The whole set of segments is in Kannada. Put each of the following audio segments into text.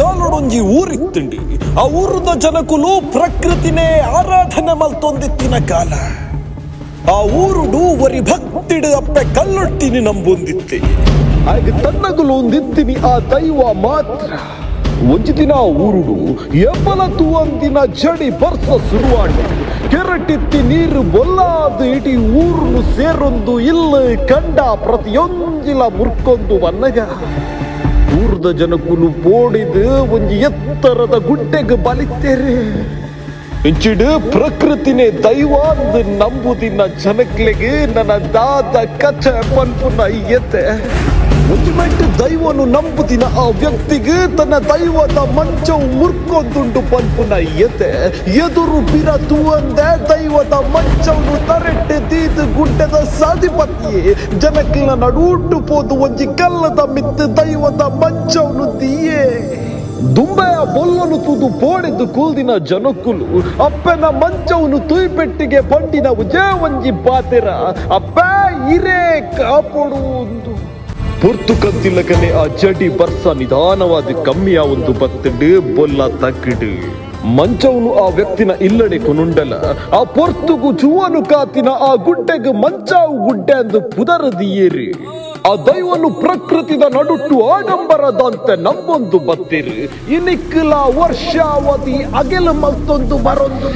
ಕಾಲೊಡೊಂಜಿ ಊರಿತ್ತುಂಡಿ. ಆ ಊರುದ ಜನಕುಲು ಪ್ರಕೃತಿನೇ ಆರಾಧನೆ ಮಲ್ತೊಂದಿತ್ತಿನ ಕಾಲ. ಆ ಊರುಡು ಒರಿ ಭಕ್ತಿಡು ಅಪ್ಪೆ ಕಲ್ಲೊಟ್ಟಿನಿ ನಂಬೊಂದಿತ್ತೆ. ಆಗ ತನ್ನಗುಲು ಒಂದಿತ್ತಿನಿ ಆ ದೈವ ಮಾತ್ರ. ಒಂಜಿ ದಿನ ಊರುಡು ಎಬ್ಬಲತು ಒಂದಿನ ಜಡಿ ಬರ್ಸ ಶುರುವಾಡಿ. ಕೆರಟಿತ್ತಿ ನೀರು ಬೊಲ್ಲಾದು ಇಡೀ ಊರುನು ಸೇರೊಂದು ಇಲ್ಲ ಕಂಡ ಪ್ರತಿಯೊಂಜಿಲ ಮುರ್ಕೊಂದು ಬನ್ನಗ ಊರ್ದ ಜನಕ್ಕೂ ಬೋಡಿದು ಒಂಜಿ ಎತ್ತರದ ಗುಡ್ಡೆಗೆ ಬಲಿತೇರೆ. ಇಂಚಿಡು ಪ್ರಕೃತಿನೇ ದೈವ ಅಂದು ನಂಬುದಿನ ಜನಕ್ಲೆಗೆ ನನ್ನ ದಾದ ಕಚ ಪನ್ಪುನ ಎತ್ತೆ. ಒಂಜಿಮೆಂಟ್ ದೈವನು ನಂಬುದಿನ ಆ ವ್ಯಕ್ತಿಗೆ ತನ್ನ ದೈವದ ಮಂಚವು ಮುರ್ಕೊಂದುಂಡು ಪನ್ಪುನ ಎತ್ತೆ. ಎದುರು ಬಿರತು ಅಂದೆ ದೈವದ ಮಂಚವನ್ನು ತರೆಟ್ಟೆ ತೀದು ಗುಡ್ಡದ ಸಾಧಿಪತಿಯೇ ಜನಕ್ಲ ನಡೂಟು ಪೋದು ಒಂಜಿ ಕಲ್ಲದ ಮಿತ್ತು ದೈವದ ಮಂಚವನ್ನು ದಿಯೇ. ದುಂಬೆಯ ಬೊಲ್ಲನು ತೂದು ಪೋಡಿದ್ದು ಕೂಲ್ದಿನ ಜನಕ್ಕುಲು ಅಪ್ಪನ ಮಂಚವನ್ನು ತುಯ್ಪೆಟ್ಟಿಗೆ ಪಂಡಿನ ಉಜೇ ಒಂಜಿ ಪಾತೆರ ಅಪ್ಪ ಇರೇ ಕಾಪೊಡು ಒಂದು ಪೊರ್ತು ಕಂತಿಲ್ಲಗನೆ ಆ ಜಡಿ ಬರ್ಸ ನಿಧಾನವಾದ ಕಮ್ಮಿಯ ಒಂದು ಬತ್ತಡು ಬೊಲ್ಲ ತಕ್ಕಿಡು ಮಂಚವನು ಆ ವ್ಯಕ್ತಿನ ಇಲ್ಲಡೆ ಕೊನುಂಡಲ ಆ ಪೊರ್ತುಗು ಚುವನು ಕಾತಿನ ಆ ಗುಡ್ಡೆಗೆ ಮಂಚಾವು ಗುಡ್ಡೆ ಅಂದು ಪುದರದಿಯೇರಿ. ಆ ದೈವನು ಪ್ರಕೃತಿದ ನಡುಟ್ಟು ಆಡಂಬರದಂತೆ ನಂಬೊಂದು ಬತ್ತಿರು. ಇನಿಕ್ಕಲ ವರ್ಷಾವಧಿ ಅಗೆಲು ಮಲ್ತೊಂದು ಬರೊಂದು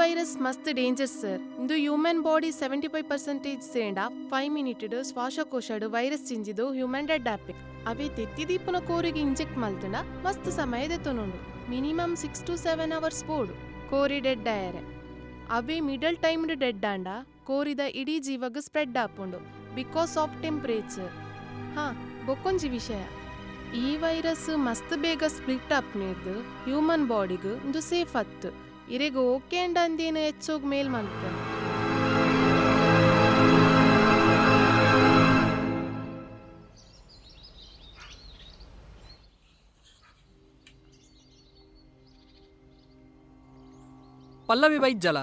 ವೈರಸ್ ಮಸ್ತ್ ಡೇಂಜರ್ ಸರ್. ಇಂದು ಹ್ಯೂಮನ್ ಬಾಡಿ 75% ಸೇಂಡ 5 ಮಿನಿಟ್ ಶ್ವಾಸಕೋಶಡು ವೈರಸ್ ಚಿಂಜಿದು ಹ್ಯೂಮನ್ ಡೆಡ್ ಆಪಿಕ್. ಅವೇ ತೆತ್ತಿದೀಪುನ ಕೋರಿಗೆ ಇಂಜೆಕ್ಟ್ ಮಲ್ತುಂಡ ಮಸ್ತ್ ಸಮಯ ದೆತ್ತೊನುಂಡು. ಮಿನಿಮಮ್ 6 to 7 hours ಬೋಡು ಕೋರಿ ಡೆಡ್ ಆಯರೆ. ಅವೇ ಮಿಡಲ್ ಟೈಮ್ಡ್ ಡೆಡ್ ಆಂಡ ಕೋರಿದ ಇಡೀ ಜೀವಗ್ ಸ್ಪ್ರೆಡ್ ಆಪುಂಡು ಬಿಕಾಸ್ ಆಫ್ ಟೆಂಪರೇಚರ್. ಬೊಕ್ಕೊಂಜಿ ವಿಷಯ, ಈ ವೈರಸ್ ಮಸ್ತ್ ಬೇಗ ಸ್ಪ್ಲಿಟ್ ಅಪ್ ನೀಡ್ದು ಹ್ಯೂಮನ್ ಬಾಡಿಗ್ ಇಂದು ಸೇಫ್ ಹತ್ತು. ಇರೆಗ ಓಕೆ ಅಂಡ್ ಅಂದೇನು ಹೆಚ್ಚೋಗ್ ಮೇಲ್ ಮಲ್ಪ. పల్లవి వైద్యల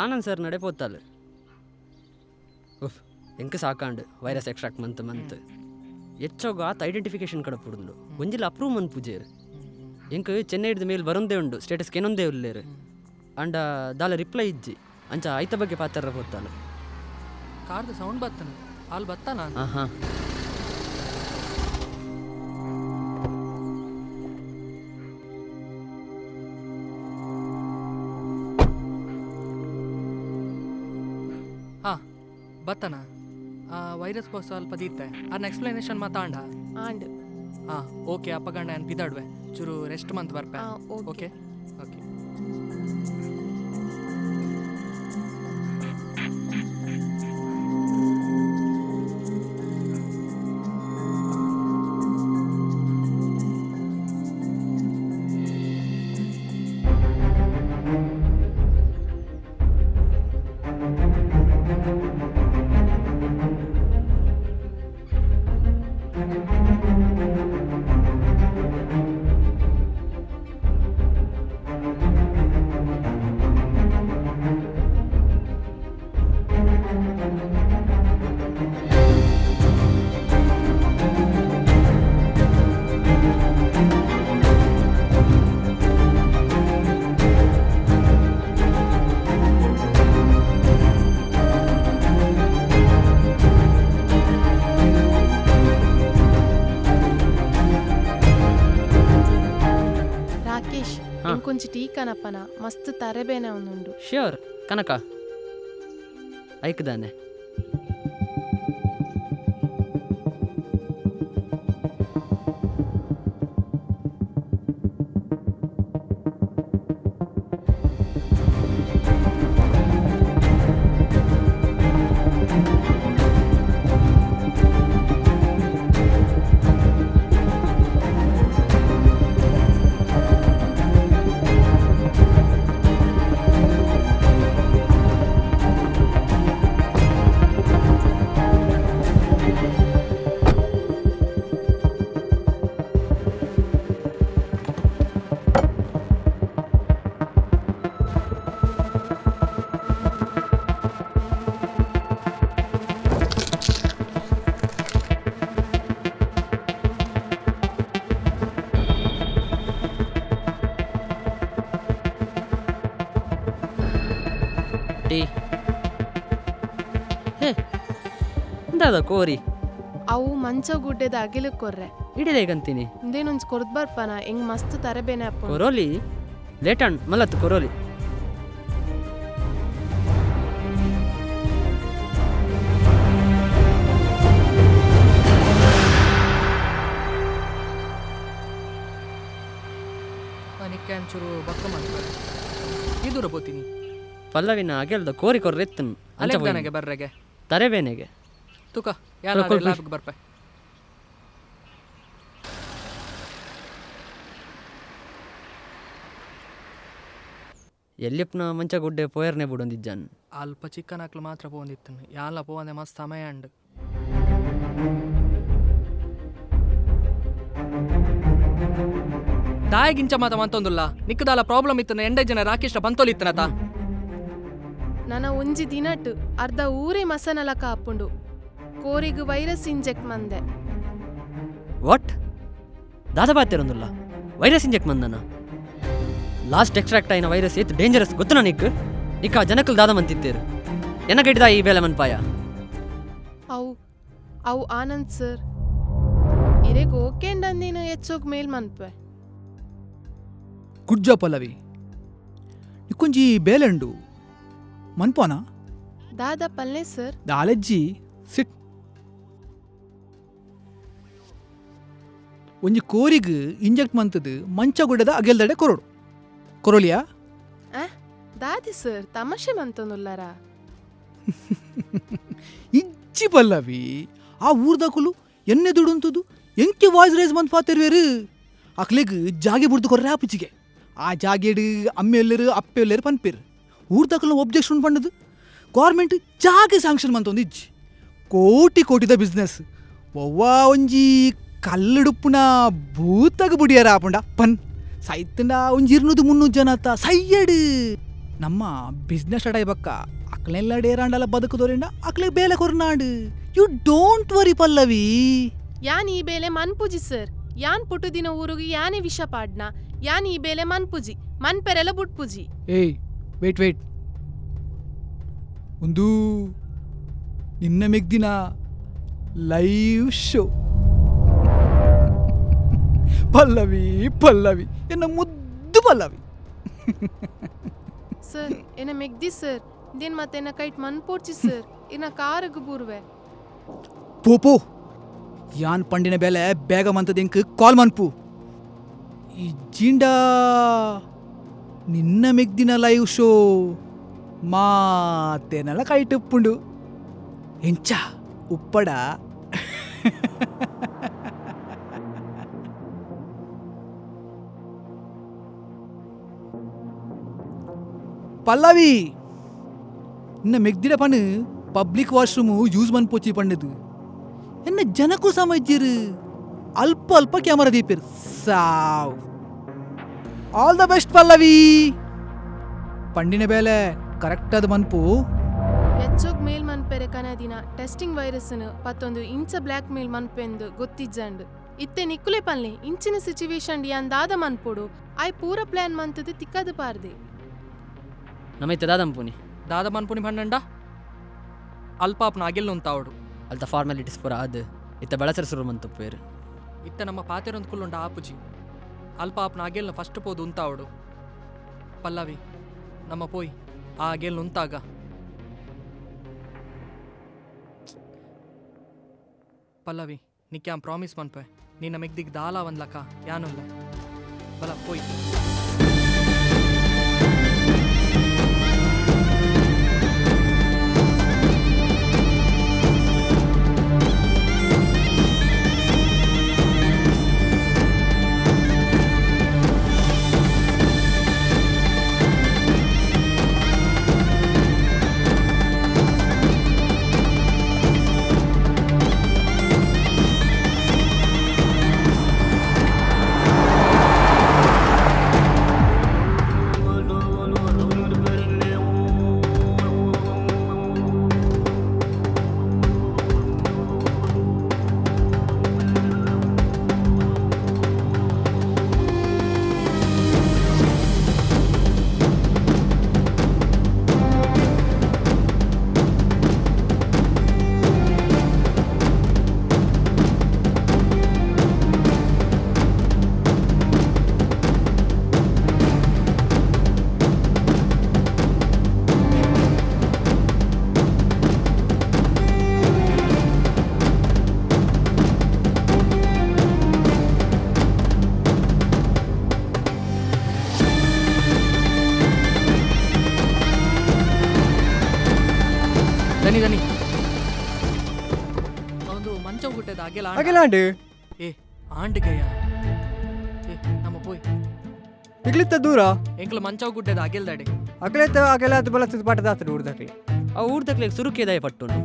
ఆనంద్ సార్ నడిపోతారు. ಎಂಕ ಸಾಕಾಂಡು ವೈರಸ್ ಎಕ್ಸ್ಟ್ರಾಕ್ಟ್ ಮಂತ್ ಹೆಚ್ಚೋಗ ಆತ ಐಡೆಂಟಿಫಿಕೇಶನ್ ಕಡೆ ಪುಡುಂಡು ಒಂಜಿಲ್ಲ ಅಪ್ರೂವ್ ಮನ್ ಪೂಜೆರು. ಎಂಕ ಚೆನ್ನೈ ಹಿಡಿದ ಮೇಲೆ ಬರೊಂದೇ ಉಂಡು, ಸ್ಟೇಟಸ್ಗೆ ಏನೊಂದೇ ಉಲ್ಲೇರು ಅಂಡ ದಾಲ ರಿಪ್ಲೈ ಇಜ್ಜಿ ಅಂಚ ಐತ ಬಗ್ಗೆ ಪಾತ್ರ ಹೋಗ್ತಾನೆ. ಕಾರ್ದು ಸೌಂಡ್ ಬತ್ತಾನ ಅಲ್ಲಿ ಬತ್ತಾನ. ಹಾಂ ಬತ್ತಾನ. ವೈರಸ್ ಬಗ್ಗೆ ಸ್ವಲ್ಪ ದೀತೆ ಅದನ್ನ ಎಕ್ಸ್ಪ್ಲನೇಷನ್ ಮಾತಾಂಡ ಆಂಡ್ ಓಕೆ ಅಪ್ಪಗಂಡ ಏನು ಪಿದಾಡ್ವೆ ಚೂರು ರೆಸ್ಟ್ ಮಂತ್ ಬರ್ಪೆ. Okay okay. ఇంకొంచెం టీ కనపన మస్తు తరబేనే ఉండు. ಶ್ಯೂರ್ ಕನಕ ಐಕ್ದಾನೆ. ಆಂಟಿ ಹೇ ಎಂದಾದ ಕೋರಿ ಅವು ಮಂಚ ಗುಡ್ಡೆದ ಅಗಿಲಕ್ಕೆ ಕೊರ್ರೆ ಇಡೀಗಂತೀನಿ ಇಂದೇನೊಂದು ಕೊರ್ದ್ ಬರ್ಪನ ಹೆಂಗ್ ಮಸ್ತ್ ತರಬೇನೆ ಅಪ್ಪ ಕೊರೋಲಿ ಲೇಟ್ ಅಂಡ್ ಮಲ್ಲತ್ತು ಕೊರೋಲಿ ನಿಕ್ಕೆ ಒಂಚೂರು ಬಕ್ಕ ಮಾಡ್ತಾರೆ ಇದೂರ ಬೋತೀನಿ ಪಲ್ಲವಿನ ಅಗೆಲ್ದ ಕೋರಿ ಕೊರ್ರೆತ್ತನ್ ಅಲೆಗ್ದಾನೆಗೆ ಬರ್ರೆಗೆ ತರೆಬೇನೆಗೆ ತುಕ ಯಾರು ಲ್ಯಾಬ್ಗೆ ಬರ್ಪೆ ಎಲ್ಲಿಪ್ನ ಮಂಚ ಗುಡ್ಡೆ ಪೋಯರ್ನೆ ಬಿಡೊಂದಿಜ್ಜನ್ ಅಲ್ಪ ಚಿಕ್ಕನ್ ಹಾಕ್ಲು ಮಾತ್ರ ಪೋಂದಿತ್ತು ಯಾಲ ಪೋವಂದೆ ಮಸ್ತ್ ಸಮಯ ಅಂಡ್ ದಾಯಗಿಂಚ ಮಾತ ಮಂತೊಂದುಲ್ಲ ನಿಕ್ಕದಾಲ ಪ್ರಾಬ್ಲಮ್ ಇತ್ತು ಎಂಡೆ ಜನ ರಾಕೇಶ ಬಂತೋಲಿತ್ತನತ ನನ್ನ ಒಂಜಿ ದಿನಟ್ ಅರ್ಧ ಊರೇ ಮಸನಲಕ ಹಾಪುಂಡು ಕೋರಿಗ್ ವೈರಸ್ ಇಂಜೆಕ್ಟ್ ಮಂದೆ ವಾಟ್ ದಾದಬಾತಿರೊಂದುಲ್ಲ ವೈರಸ್ ಇಂಜೆಕ್ಟ್ ಮಂದನ ಲಾಸ್ಟ್ ಎಕ್ಸ್ಟ್ರಾಕ್ಟ್ ಆಯ್ನ ವೈರಸ್ ಏತ್ ಡೇಂಜರಸ್ ಗೊತ್ತನ ನಿಕ್ಕ ಜನಕಲ್ ದಾದ ಮಂತಿದ್ದೇರು ಎನಗೈಡ್ದ ಈ ಬೇಲೆ ಮನ್ಪಾಯ ಅವು ಆನಂದ್ ಸರ್ ಇರೇಗ್ ಓಕೆ ಅಂದಿನ ಹೆಚ್ಚೋಗ್ ಮೇಲ್ ಮನ್ಪೆ ಗುಡ್ ಜಾಬ್ ಪಲ್ಲವಿ ನಿಕ್ಕೊಂಜಿ ಬೇಲೆಂಡು ಮನ್ಪೋನಾ ದಾದ ಪಲ್ಲೆ ಸರ್ ದಾಲೆಜ್ಜಿ ಸಿಟ್ ಒಂಜಿ ಕೋರಿಗ್ ಇಂಜೆಕ್ಟ್ ಮಂತದು ಮಂಚ ಗುಡ್ಡದ ಅಗೆಲ್ದಡೆ ಕೊರೋಲಿಯಾ ದಾದಿ ಸರ್ ತಮಾಷೆ ಮಂತೊಂದುಲ್ಲಾರ ಇಜ್ಜಿ ಪಲ್ಲವಿ ಆ ಊರ್ದಾಕುಲು ಎಣ್ಣೆ ದುಡುಂತದು ಎಂಕಿ ವಾಯ್ಸ್ ರೇಸ್ ಮಂತ್ ಪಾತಿರ್ವೇರು ಅಕ್ಲೆಗ್ ಜಾಗೆ ಬುಡ್ದು ಕೊರ್ರೆ ಆಪಿಚಿಗೆ ಆ ಜಾಗೆಡು ಅಮ್ಮೆಲ್ಲರು ಅಪ್ಪೆಲ್ಲರು ಪನ್ಪೇರು ಊರ್ದಾಕಲು ಒಬ್ಜೆಕ್ಷನ್ ಪಂಡದು ಗೌರ್ಮೆಂಟ್ ಜಾಗೆ ಸ್ಯಾಂಕ್ಷನ್ ಮಂತೊಂದು ಇಜ್ಜಿ ಕೋಟಿದ ಬಿಸ್ನೆಸ್ ಒವ್ವಾ ಒಂಜಿ ಕಲ್ಲುಡುಪ್ಪುನ ಭೂತಗ ಬುಡಿಯಾರ ಆಪುಂಡ ಪನ್ ಸೈತಂಡ ಒಂಜಿ 200-300 ಜನ ಅತ್ತ ಸೈಯಡ್ ನಮ್ಮ ಬಿಸ್ನೆಸ್ ಸ್ಟಾರ್ಟ್ ಆಯ್ಬಕ್ಕ ಅಕ್ಲೆಲ್ಲ ಡೇರಾಂಡಲ್ಲ ಬದುಕುದೋರಿಂದ ಅಕ್ಲೆ ಬೇಲೆ ಕೊರ್ನಾಡು ಯು ಡೋಂಟ್ ವರಿ ಪಲ್ಲವಿ ಯಾನ್ ಈ ಬೇಲೆ ಮನ್ಪುಜಿ ಸರ್ ಯಾನ್ ಪುಟು ದಿನ ಊರುಗಿ ಯಾನೇ ವಿಷ ಪಾಡ್ನ ಯಾನ್ ಈ ಬೇಲೆ ಮನ್ಪುಜಿ ಮನ್ಪೆರೆಲ್ಲ ಬುಟ್ಪುಜಿ ಏಯ್ ವೇಟ್ ಒಂದು ನಿನ್ನ ಮೆಗ್ದಿನ ಲೈವ್ ಶೋ ಪಲ್ಲವಿ ಎನ್ನ ಮುದ್ದು ಪಲ್ಲವಿ ಸರ್ ಎನ್ನ ಮೆಗ್ದಿ ಸರ್ ಇದೇನ್ ಮತ್ತೆ ಎನ್ನ ಕೈಟ್ ಮನ್ಪೋಡ್ಚಿ ಸರ್ ಇನ್ನ ಕಾರಗ್ ಬೂರ್ವೆ ಪೋಪೋ ಯಾನ್ ಪಂಡಿನ ಬೆಲೆ ಬೇಗ ಮಂತದಿಂಕ್ ಕಾಲ್ ಮನ್ಪು ಈ ಜೀಂಡ ನಿನ್ನ ಮೆಗ್ದಿನ ಲೈವ್ ಶೋ ಮಾತೇನಲ್ಲ ಕೈಟುಪ್ಪುಂಡು ಎಂಚ ಉಪ್ಪಡ ಪಲ್ಲವಿ ನಿನ್ನ ಮೆಗ್ದಿನ ಪಣ್ ಪಬ್ಲಿಕ್ ವಾಶ್ರೂಮ್ ಯೂಸ್ ಮನ್ಪೋಚಿ ಪಂಡದು ಎನ್ನ ಜನಕ್ಕೂ ಸಮಜ್ಜಿರು ಅಲ್ಪ ಕ್ಯಾಮರಾ ದೀಪಿರು ಸಾವ್ ಆಲ್ ದ ಬೆಸ್ಟ್ ಪಲ್ಲವಿ ಪಂಡಿನ ಬೇಲೆ ಕರೆಕ್ಟ್ ಆದ ಮನ್ಪು ಹೆಚ್ಚೋಗ್ ಮೇಲ್ ಮನ್ಪೆರೆ ಕನದಿನ ಟೆಸ್ಟಿಂಗ್ ವೈರಸ್ನ ಪತ್ತೊಂದು ಇಂಚ ಬ್ಲ್ಯಾಕ್ ಮೇಲ್ ಮನ್ಪೆಂದು ಗೊತ್ತಿಜ್ಜಂಡ್ ಇತ್ತೆ ನಿಕ್ಕುಲೆ ಪಲ್ಲೆ ಇಂಚಿನ ಸಿಚುವೇಶನ್ ಯಾನ್ ದಾದ ಮನ್ಪೊಡು ಆಯ್ ಪೂರ ಪ್ಲಾನ್ ಮಂತದು ತಿಕ್ಕದು ಪಾರ್ದೆ ನಮೈತೆ ದಾದಂಪುನಿ ದಾದ ಮನ್ಪುನಿ ಪಂಡಂಡ ಅಲ್ಪಾಪ್ನ ಅಗೆಲ್ಲ ಉಂತಾವಡು ಅಲ್ತ ಫಾರ್ಮಾಲಿಟೀಸ್ ಪೂರ ಅದು ಇತ್ತ ಬೆಳಸರ ಶುರು ಮಂತಪ್ಪೇರು ಇತ್ತ ನಮ್ಮ ಪಾತೆರೊಂದು ಕುಲ್ಲುಂಡ ಆಪುಜಿ ಅಲ್ಪಾಪ್ನ ಅಗೆಲ್ನ ಫಸ್ಟ್ ಪೋದು ಉಂತಾವಡು ಪಲ್ಲವಿ ನಮ್ಮ ಪೋಯ್ ಆ ಅಗೆಲ್ ಉಂತಾಗ ಪಲ್ಲವಿ ನಿಕ್ಯಾಂ ಪ್ರಾಮಿಸ್ ಮನ್ಪೆ ನಿನ್ನ ಮೆಗ್ದಿಗ್ ದಾಲ ಒಂದ್ಲಕ ಯಾನುಲ್ಲ ಬಲ ಪೋಯ್ ದನಿ ದನಿ ಒಂದು ಮಂಚ ಗುಟ್ಟದ ಅಗೆಲ ಅಗೆಲಾಂಡು ಏ ಆಂಡ್ಗಯ್ಯ ಏ ನಮ್ಮ ಪೋಯ್ ಇಗ್ಲಿತ್ತ ದೂರ ಎಂಕ್ಲ ಮಂಚ ಗುಟ್ಟದ ಅಗೆಲ್ದಾಡೆ ಅಗಲೆತ್ತ ಅಗೆಲಾದ ಬಲತ್ತದ ಪಾಠದಾತರು ಊರ್ದಕ್ಲಿ ಆ ಊರ್ದಕ್ಲೆಗ್ ಸುರುಕಿದಾಯ ಪಟ್ಟುನು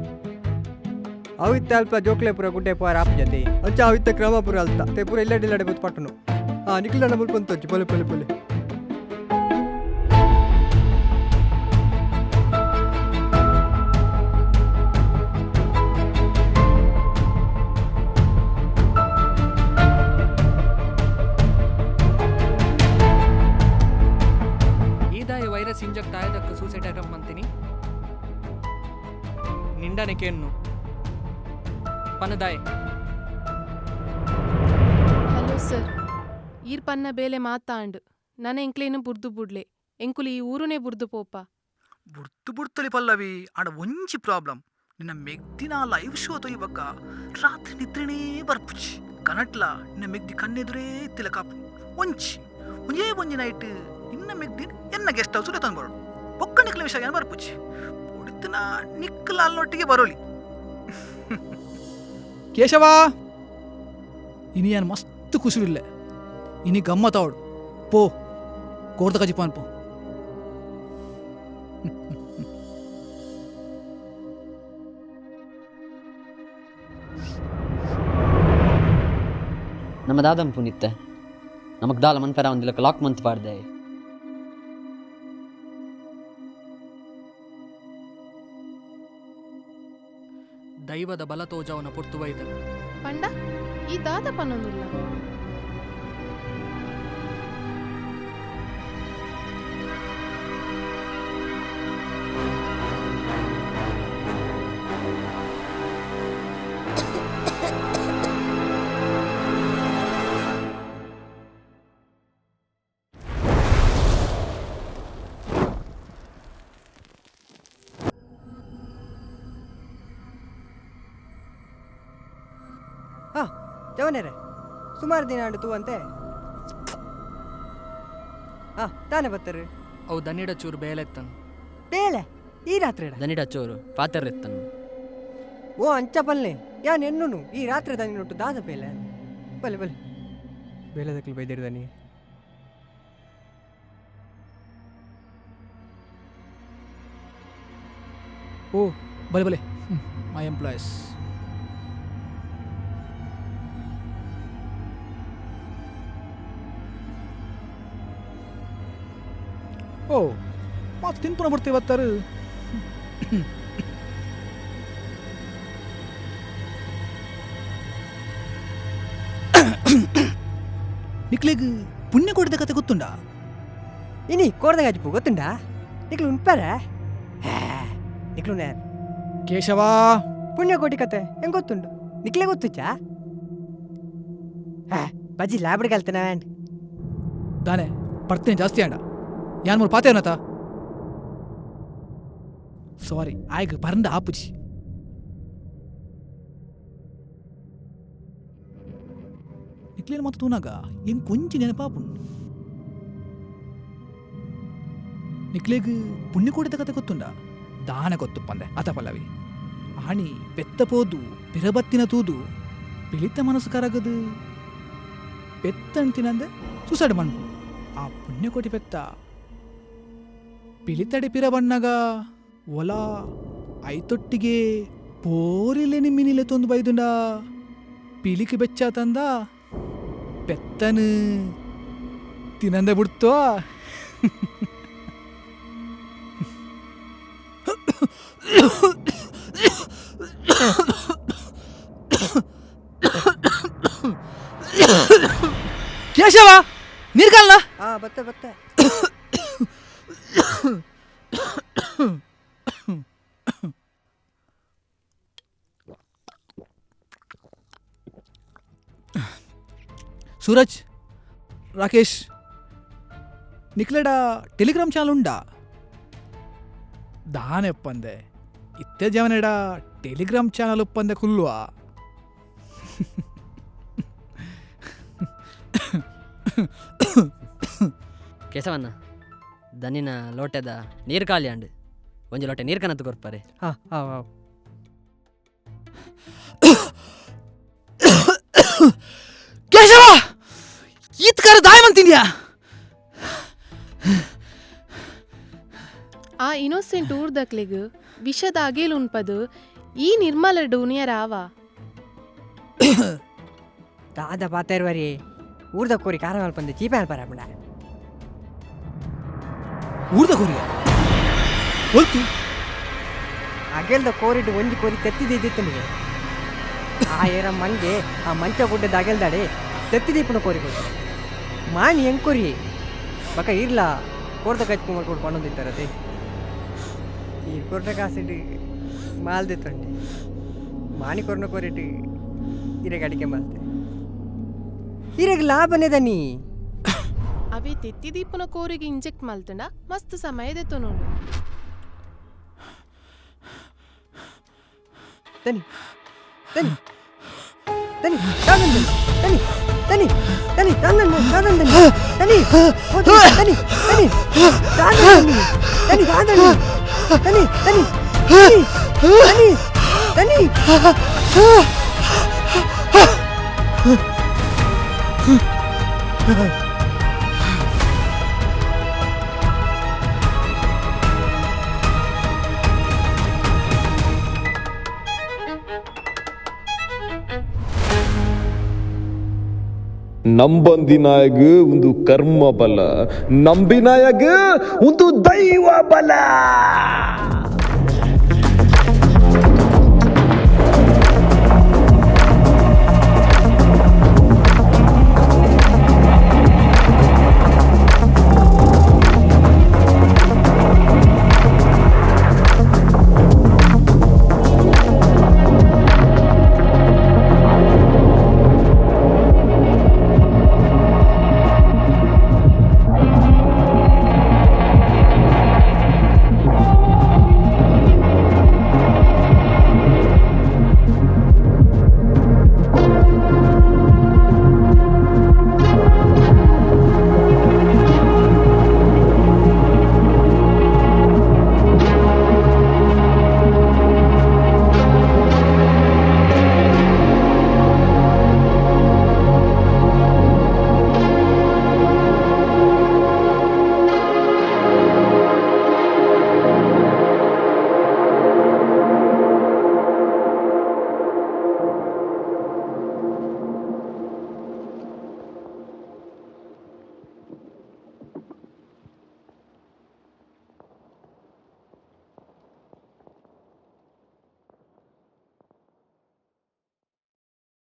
ಅವಿತ್ತ ಅಲ್ಪ ಜೋಕ್ಲೆ ಪುರ ಗುಡ್ಡೆ ಪಾರ ಆಪ್ ಜತೆ ಅಂಚ ಅವಿತ್ತ ಕ್ರಮ ಪುರ ಅಲ್ತ te ಪುರ ಇಲ್ಲಡಿಲ್ಲಡೆ ಬತ್ ಪಟ್ಟನು ನಿಖಿಲ ನಮ್ಮಲ್ ಪಂತೊಚ್ಚಿ ಪೊಲೆ ಪೊಲೆ ಪೊಲೆ ಈದಾಯ ವೈರಸ್ ಇಂಜೆಕ್ಟ್ ಆಯದಕ್ಕೆ ಸೂಸೈಡ್ ಅಟೆಂಪ್ಟ್ ಅಂತೀನಿ ನಿಂಡನೆಕೆಯನ್ನು ಪನ್ನದಾಯ್ ಹಲೋ ಸರ್ ಈರ್ ಪನ್ನ ಬೇಲೆ ಮಾತಾಂಡ್ ನನ್ನ ಎಂಕ್ಲೇನು ಬುರ್ದು ಬುಡ್ಲೆ ಎಂಕುಲು ಈ ಊರುನೇ ಬುರ್ದು ಪೋಪ ಬುಡ್ತಳಿ ಪಲ್ಲವಿ ಆಡ ಒಂಜಿ ಪ್ರಾಬ್ಲಮ್ ನಿನ್ನ ಮೆಗ್ದಿನ ಲೈವ್ ಶೋ ತೊಯ್ಯಬಕ್ಕ ರಾತ್ರಿ ನಿದ್ರೆನೇ ಬರ್ಪುಚ್ಚಿ ಕನಟ್ಲ ನಿನ್ನ ಮೆಗ್ದಿ ಕಣ್ಣೆದುರೇ ಇತ್ತಿಲ ಕಾಪು ಒಂಜೇ ಒಂಜಿ ನೈಟ್ ನಿನ್ನ ಮೆಗ್ದಿನ ಎನ್ನ ಗೆಸ್ಟ್ ಹೌಸ್ ತಂದು ಬರೋಡು ಒಕ್ಕ ನಿಕ್ಲ ವಿಷಯ ಬರ್ಪುಚ್ಚಿ ಹೊಡಿತನ ನಿಕ್ಕಲ ಅಲ್ಲೊಟ್ಟಿಗೆ ಬರೋಲಿ ಕೇಶವ ಇನಿ ಏನು ಮಸ್ತ್ ಕುಸುರಿಲ್ಲ ಇನಿ ಗಮ್ಮತ್ತಾವಡು ಪೋ ಕೋರ್ದ ಕಜಿಪಾನ್ ಪೋ ನಮ್ಮ ದಾದಂ ಪುನಿತ್ತೆ ನಮಗ್ ದಾಲ ಮನ್ಪೆರ ಒಂದಿಲಕ್ಕೆ ಲಾಕ್ ಮಂತ್ ಪಾಡ್ದೆ ದೈವದ ಬಲ ತೋಜವನ ಪೊರ್ತು ಬೈದ ಪಂಡ ಈ ದಾದ ಪನ್ನೊಂದುಲ್ಲ ಜವನೇರೆ ಸುಮಾರು ದಿನ ಆಡು ತೂ ಅಂತೆ ತಾನೇ ಬರ್ತಾರೆ ಅವು ದನಿಡ ಚೂರು ಬೇಲೆತ್ತನು ಬೇಳೆ ಈ ರಾತ್ರಿ ದನಿಡ ಚೋರು ಪಾತೆರ್ ಎತ್ತನು ಓ ಅಂಚ ಬಲ್ಲೆ ಯಾನ್ ಎನ್ನುನು ಈ ರಾತ್ರಿ ದನಿ ನೋಟು ದಾದ ಬೇಲೆ ಬಲೆ ಬಲೆ ಬೇಲೆದಕ್ಲಿ ಬೈದಿರು ದನಿ ಓ ಬಲೆ ಬಲೆ ಮೈ ಎಂಪ್ಲಾಯೀಸ್ ಓ ಮತ್ತೆ ತಿನ್ಪುನ ಬರ್ತೀವಿ ಇವತ್ತಾರು ನಿಕ್ಲೆಗ್ ಪುಣ್ಯ ಕೊಡಿದ ಕತೆ ಗೊತ್ತುಂಡ ಇನಿ ಕೋರ್ದಾಗ ಹಚ್ಪು ಗೊತ್ತುಂಡಾ ನಿಕ್ಲು ಉಂಪಾರ ನಿಕ್ಲು ನೇರ್ ಕೇಶವ ಪುಣ್ಯ ಕೋಟಿ ಕತೆ ಹೆಂಗ್ ಗೊತ್ತುಂಡು ನಿಕ್ಲೆ ಗೊತ್ತುಚ್ಚಾ ಬಜ್ಜಿ ಲಾಬಡ್ ಕಲ್ತನ ವ್ಯಾಂಡ್ ದಾನೆ ಪರ್ತೇನೆ ಜಾಸ್ತಿ ಆಂಡ ಯಾನ್ ಮೂರು ಪಾತೇನತ ಸಾರಿ ಆಯ್ಗ ಪರಂದ ಆಪುಜಿ ನಿಕ್ಲೇನು ಮತ್ತು ತೂನಾಗ ಹೆಂಗ್ ಕೊಂಚಿ ನೆನಪಾಪು ನಿಕ್ಲೇಗ್ ಪುಣ್ಯ ಕೂಡಿದ ಕತೆ ಗೊತ್ತುಂಡ ದಾನ ಗೊತ್ತು ಪಂದೆ ಅತ ಪಲ್ಲವಿ ಆಣಿ ಪೆತ್ತ ಪೋದು ಪಿರಬತ್ತಿನ ತೂದು ಪಿಳಿತ ಮನಸ್ಸು ಕರಗದು ಪೆತ್ತಂತಿನಂದೆ ಸುಸೈಡ್ ಮಣ್ಣು ಆ ಪುಣ್ಯಕೋಟಿ ಪೆತ್ತ ಪಿಳಿತಡೆ ಪಿರ ಬಣ್ಣಗ ಒಲ ಐತೊಟ್ಟಿಗೆ ಪೋರಿಲೆ ನಿಮ್ಮಿನಿಲೆ ತೊಂದು ಬೈದುಂಡ ಪಿಳಿಕೆ ಬೆಚ್ಚ ತಂದ ಪೆತ್ತನು ತಿನಂದೆ ಬಿಡ್ತೋ ಕೇಶವ ನೀರ್ಗಲ್ನ ಬತ್ತೆ ಬತ್ತೆ ಸೂರಜ್ ರಾಕೇಶ್ ನಿಕ್ಲೆಡ ಟೆಲಿಗ್ರಾಮ್ ಚಾನಲ್ ಉಂಡಾ ದಾನೆ ಒಪ್ಪಂದೆ ಇತ್ತೆ ಜವನೆಡ ಟೆಲಿಗ್ರಾಮ್ ಚಾನಲ್ ಒಪ್ಪಂದೆ ಕುಲ್ವಾ ಕೇಸವನ್ನ ದನಿನ ಲೋಟೆದ ನೀರು ಖಾಲಿ ಅಂಡು ಒಂಜಿ ಲೋಟೆ ನೀರು ಕನತ್ತು ಕೊರ್ಪಾರೆ ಹಾಂ ಎಂಕಾರ ದಾಯವಂತಿದ್ಯಾ ಆ ಇನ್ನೋಸೆಂಟ್ ಊರ್ದಕ್ಲೆಗ್ ವಿಷದ ಅಗೇಲ್ ಉನ್ಪದು ಈ ನಿರ್ಮಲ ಡೂನಿಯರ್ ಆವ ದಾದ ಪಾತೇರ್ವರಿ ಊರ್ದ ಕೋರಿ ಕಾರ ಮಲ್ಪಂದೆ ಚೀಪೆ ಅಲ್ಪರ ಬಿಡ ಊರ್ದ ಕೊರಿಯ ಒಲ್ತು ಅಗೆಲ್ದ ಕೋರಿಟ್ಟು ಒಂಜಿ ಕೋರಿ ತೆತ್ತಿದಿತ್ತು ನಿಮಗೆ ಆ ಏರ ಮಂಗೆ ಆ ಮಂಚ ಗುಡ್ಡದ ಅಗೆಲ್ದಾಡೆ ತೆತ್ತಿದೀಪನ ಕೋರಿ ಕೊಟ್ಟು ಮಾಣಿ ಹೆಂಗ್ ಕೋರಿ ಬಕ ಇರ್ಲ ಕೋರ್ದ ಕಚ್ಕು ಮಾಡ್ಕೊಂಡು ಪಣ್ಣೊಂದಿತ್ತಾರದೆ ಈ ಕೊರ್ದ ಕಾಸಿಟ್ಟು ಮಾಲ್ದೆ ತೊಂಡಿ ಮಾಣಿ ಕೊರ್ನ ಕೋರಿಟ್ಟು ಇರೆಗೆ ಅಡಿಕೆ ಮಾಲ್ತೆ ಇರೆಗೆ ಲಾಭನೇ ದನಿ ಅವೇ ತೆತ್ತಿದೀಪನ ಕೋರಿಗೆ ಇಂಜೆಕ್ಟ್ ಮಲ್ತಂಡ ಮಸ್ತ್ ಸಮಯ ದೆತ್ತು ನೋಡು ತನಿ ತನಿ ತನಿ ಸಾಗಂದನಿ ತನಿ ತನಿ ತನಿ ಸಾಗಂದನಿ ಸಾಗಂದನಿ ತನಿ ತನಿ ತನಿ ಸಾಗಂದನಿ ತನಿ ಸಾಗಂದನಿ ತನಿ ತನಿ ತನಿ ತನಿ ನಂಬಂದಿನಾಯಗ ಒಂದು ಕರ್ಮ ಬಲ ನಂಬಿನಾಯಗ ಒಂದು ದೈವ ಬಲ